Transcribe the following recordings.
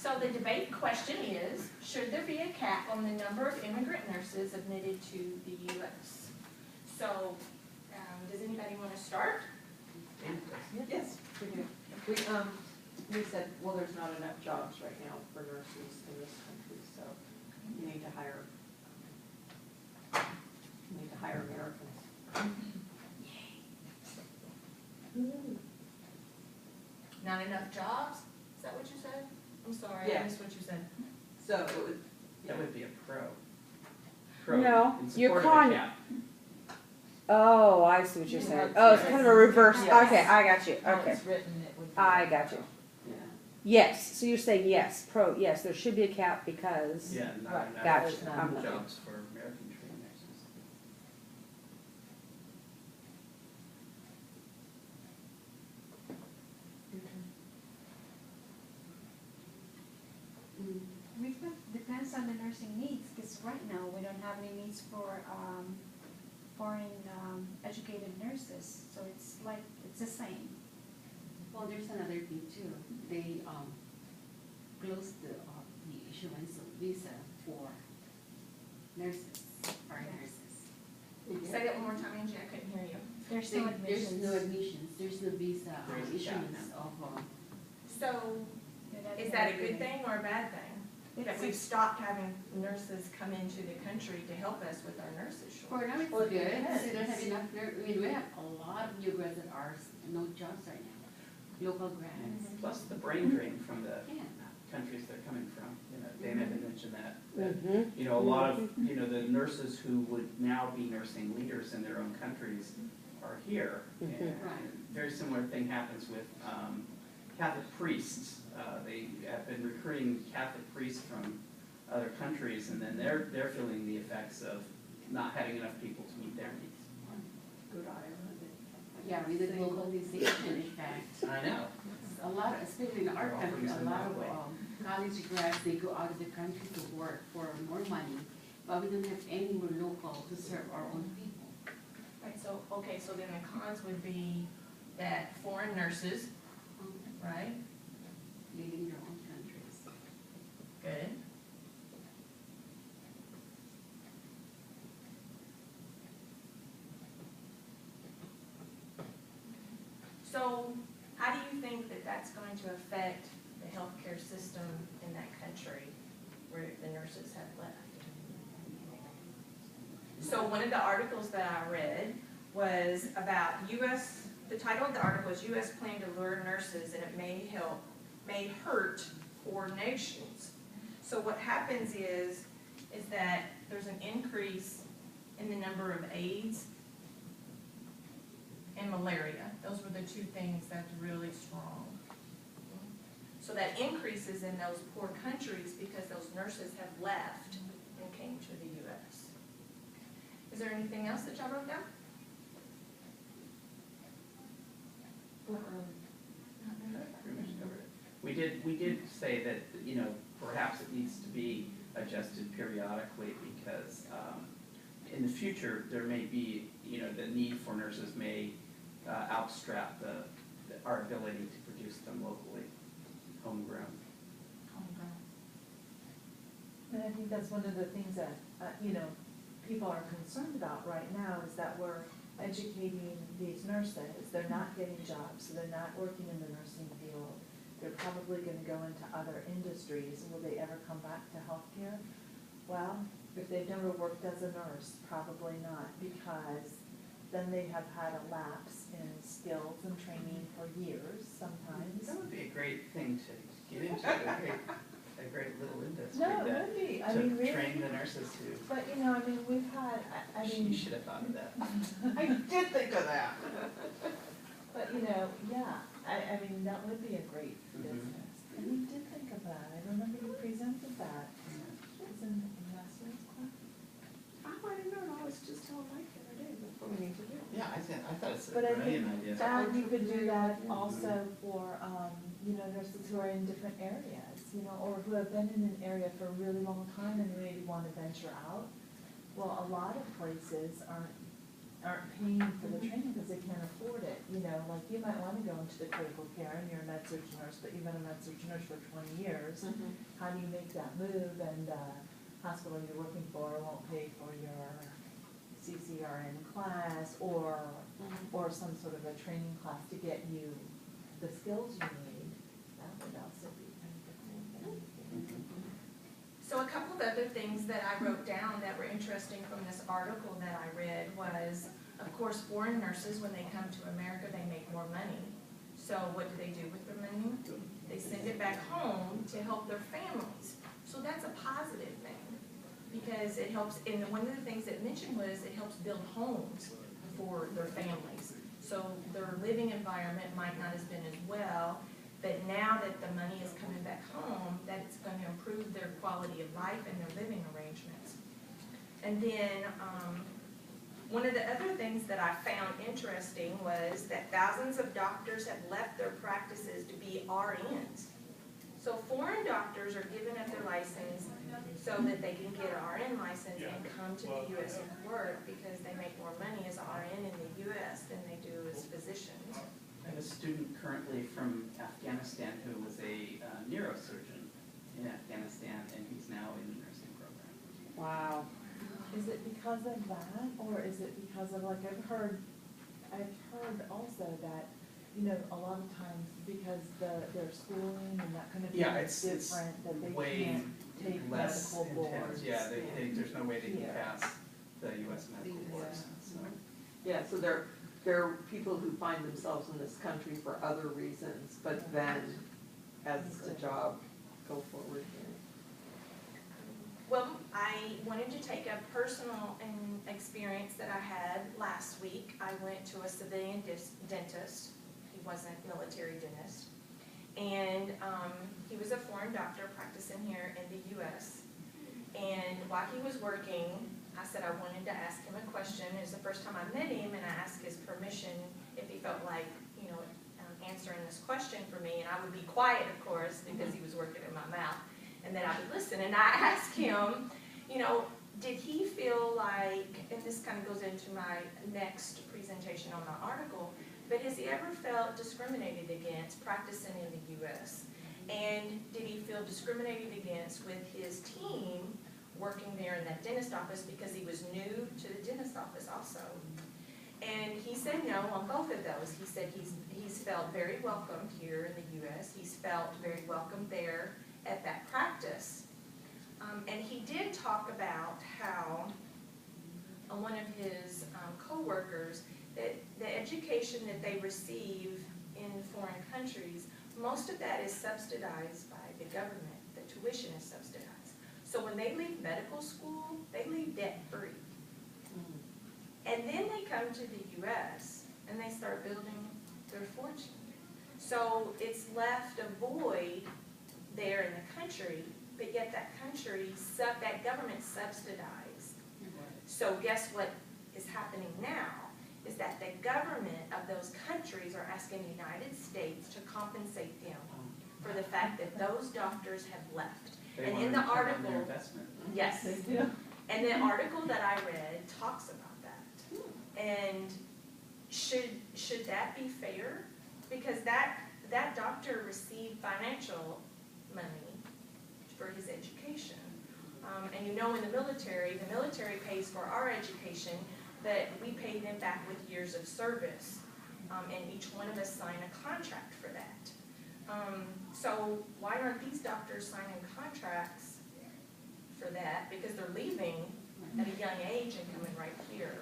So the debate question is, should there be a cap on the number of immigrant nurses admitted to the U.S.? So, does anybody want to start? Yes, we do. We said, well, there's not enough jobs right now for nurses in this country, so you need to hire Americans. Not enough jobs? Is that what you said? I'm sorry, I Yeah. missed what you said. So it would, That would be a pro. No, in you're support of a con- cap. Oh, I see what you're You saying. have Oh, it's to- kind of a reverse, Yes. okay, I got you, How okay. it's written, it would be. I got you. yeah. Yes, so you're saying yes, yes, there should be a cap because. Yeah, not Right, enough gotcha. There's not. jobs for American trained nurses. Depends on the nursing needs, because right now, we don't have any needs for, foreign, educated nurses, so it's like, it's the same. Well, there's another thing too. They closed the issuance of visa for nurses, foreign nurses. Say that one more time, Angie, I couldn't hear you. There's no admissions. There's no admissions, there's no visa There's a cap issuance of, So, Yeah, is that a good thing or a bad thing? That It's we've stopped having nurses come into the country to help us with our nurses for shortage? now it's Well, it good. depends. So they don't have enough I mean, we have a lot of new grads that are no jobs right now, local grads. Plus the brain drain from the Yeah. countries they're coming from. You know, Dana had mentioned that. Mhm. You know, a lot of, you know, the nurses who would now be nursing leaders in their own countries are here. And Right. a very similar thing happens with Catholic priests. They have been recruiting Catholic priests from other countries, and then they're feeling the effects of not having enough people to meet their needs. Good Ireland. Yeah, with the globalization effect. I know. A lot, especially in our They're country, a offering lot some of that way. college grads, they go out of the country to work for more money, but we don't have any more local to serve our own people. Right, so, okay, so then the cons would be that foreign nurses, right? Leading their own countries. Good. So, how do you think that that's going to affect the healthcare system in that country where the nurses have left? So one of the articles that I read was about the title of the article is U.S. plan to lure nurses and it may hurt poor nations. So what happens is that there's an increase in the number of AIDS and malaria. Those were the two things that's really strong. So that increases in those poor countries because those nurses have left and came to the U.S. Is there anything else that y'all wrote down? Pretty much covered it. We did say that, you know, perhaps it needs to be adjusted periodically because in the future, there may be, you know, the need for nurses may outstrap our ability to produce them locally, homegrown. And I think that's one of the things that, you know, people are concerned about right now is that we're educating these nurses. They're not getting jobs, so they're not working in the nursing field. They're probably gonna go into other industries. Will they ever come back to healthcare? Well, if they've never worked as a nurse, probably not, because then they have had a lapse in skills and training for years sometimes. That would be a great thing to get into, a great little industry No, it that, would be, I mean, to really. train the nurses who, But, you know, I mean, we've had, I you mean, should have thought of that. I did think of that. but, you know, yeah, I mean, that would be a great Mhm. business. And we did think of that, I remember you presented that. It was in investments class. Oh, I didn't know, I was just telling Mike the other day, that's what we need to do. Yeah, I thought it's a But I think brilliant idea. that you could do that also for, you know, nurses who are in different areas, you know, or who have been in an area for a really long time and maybe want to venture out. Well, a lot of places aren't aren't paying for the training because they can't afford it, you know, like you might wanna go into the critical care and you're a med surg nurse, but you've been a med surg nurse for 20 years. How do you make that move, and the hospital you're working for won't pay for your CCRN class or some sort of a training class to get you the skills you need? That would also be kind of a cool thing. So a couple of other things that I wrote down that were interesting from this article that I read was, of course, foreign nurses, when they come to America, they make more money. So what do they do with their money? They send it back home to help their families. So that's a positive thing, because it helps, and one of the things it mentioned was it helps build homes for their families. So their living environment might not have been as well, but now that the money is coming back home, that it's going to improve their quality of life and their living arrangements. And then, one of the other things that I found interesting was that thousands of doctors have left their practices to be RNs. So foreign doctors are giving up their license so that they can get an RN license and come to the U.S. and work, because they make more money as RN in the U.S. than they do as physicians. I have a student currently from Afghanistan who was a neurosurgeon in Afghanistan, and he's now in the nursing program. Wow. Is it because of that, or is it because of, like, I've heard also that, you know, a lot of times because their schooling and that kind of thing Yeah, is it's different, that they way can't take less medical intense. boards. Yeah, there's no way they can Yeah. pass the U.S. medical boards, so. Yeah, so there are people who find themselves in this country for other reasons, but then as a job, go forward here. Well, I wanted to take a personal experience that I had last week. I went to a civilian dentist. He wasn't military dentist. And he was a foreign doctor practicing here in the U.S. And while he was working, I said I wanted to ask him a question. It was the first time I met him, and I asked his permission if he felt like, you know, answering this question for me. And I would be quiet, of course, because he was working in my mouth. And then I would listen, and I asked him, you know, did he feel like, and this kind of goes into my next presentation on my article, but has he ever felt discriminated against practicing in the U.S.? And did he feel discriminated against with his team working there in that dentist office, because he was new to the dentist office also? And he said no on both of those. He said he's felt very welcomed here in the U.S. He's felt very welcome there at that practice. And he did talk about how one of his co-workers, that the education that they receive in foreign countries, most of that is subsidized by the government. The tuition is subsidized. So when they leave medical school, they leave debt-free. And then they come to the U.S. and they start building their fortune. So it's left a void there in the country, but yet that country, that government subsidized. So guess what is happening now is that the government of those countries are asking the United States to compensate them for the fact that those doctors have left. They And want in to the return on their article, investment. yes, They do. and the article that I read talks about that. And should that be fair? Because that doctor received financial money for his education. And you know, in the military pays for our education, but we pay them back with years of service. And each one of us sign a contract for that. So why aren't these doctors signing contracts for that? Because they're leaving at a young age and coming right here.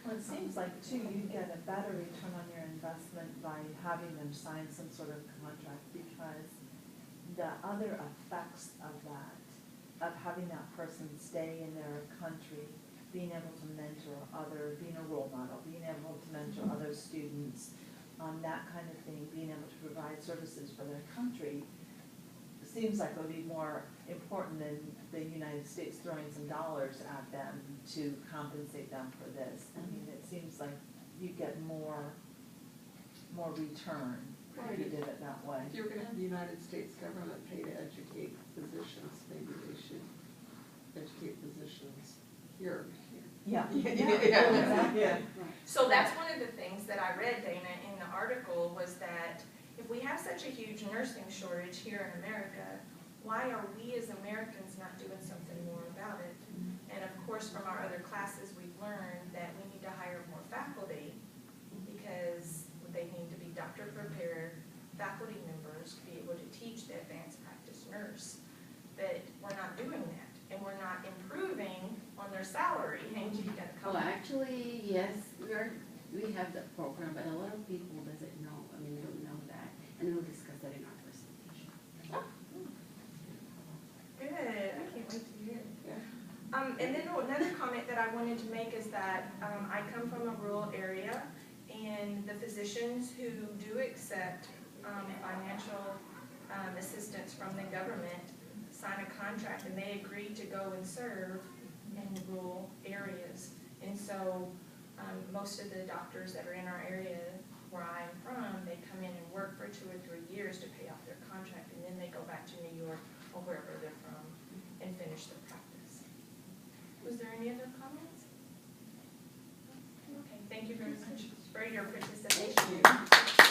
Well, it seems like too, you get a better return on your investment by having them sign some sort of contract, because the other effects of that, of having that person stay in their country, being able to mentor being a role model, being able to mentor other students, that kind of thing, being able to provide services for their country, seems like it would be more important than the United States throwing some dollars at them to compensate them for this. I mean, it seems like you get more return if you did it that way. If you're gonna have the United States government pay to educate physicians, maybe they should educate physicians here. Yeah. Yeah. So that's one of the things that I read, Dana, in the article, was that if we have such a huge nursing shortage here in America, why are we as Americans not doing something more about it? And of course, from our other classes, we've learned that we need to hire more faculty because they need to be doctor-prepared faculty members to be able to teach the advanced practice nurse. But we're not doing that, and we're not improving on their salary. Angie, you gotta Well, come. actually, yes, we have that program, but a lot of people doesn't know, I mean, don't know that, and we'll discuss that in our presentation. Good, I can't wait to hear it. And then another comment that I wanted to make is that, I come from a rural area, and the physicians who do accept, financial, assistance from the government sign a contract, and they agree to go and serve in rural areas. And so, most of the doctors that are in our area where I'm from, they come in and work for 2 or 3 years to pay off their contract, and then they go back to New York or wherever they're from and finish their practice. Was there any other comments? Okay, thank you very much for your participation.